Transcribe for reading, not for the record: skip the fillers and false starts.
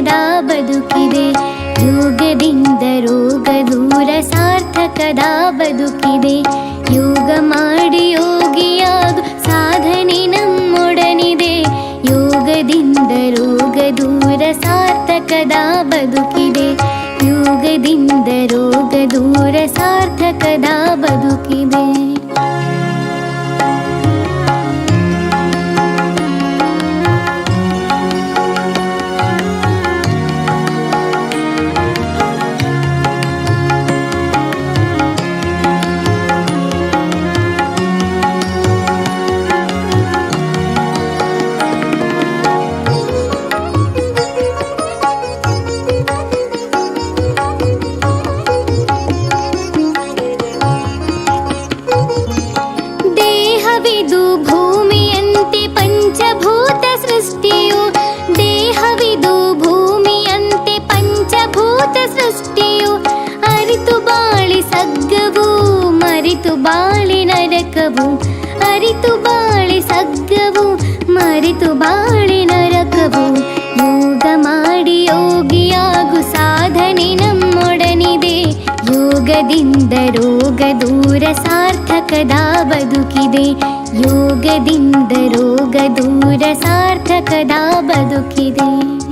ಸಾರ್ಥಕದ ಬದುಕಿದೆ. ಯೋಗದಿಂದ ರೋಗ ದೂರ ಸಾರ್ಥಕದ ಬದುಕಿದೆ. ಯೋಗ ಮಾಡಿ ಯೋಗಿಯಾಗು ಸಾಧನೆ ನಮ್ಮೊಡನಿದೆ. ಯೋಗದಿಂದ ರೋಗ ದೂರ ಸಾರ್ಥಕದ ಬದುಕಿದೆ. ಯೋಗದಿಂದ ರೋಗ ದೂರ ಸಾರ್ಥಕದ ಬದುಕಿದೆ. ದೇಹವಿದು ಭೂಮಿಯಂತೆ ಪಂಚಭೂತ ಸೃಷ್ಟಿಯು. ದೇಹವಿದು ಭೂಮಿಯಂತೆ ಪಂಚಭೂತ ಸೃಷ್ಟಿಯು. ಅರಿತು ಬಾಳಿ ಸಗ್ಗವು ಮರಿತು ಬಾಳಿ ನರಕವು. ಅರಿತು ಬಾಳಿ ಸಗ್ಗವು ಮರಿತು ಬಾಳಿ ನರಕವು. ಯೋಗ ಮಾಡಿ ಯೋಗಿಯಾಗು ಸಾಧನೆ ನಮ್ಮೊಡನಿದೆ. ಯೋಗದಿಂದ ರೋಗ ದೂರ ಸಾರ್ಥಕದ ಬದುಕಿದೆ. ಯೋಗದಿಂದ ರೋಗ ದೂರ ಸಾರ್ಥಕದ ಬದುಕಿದೆ.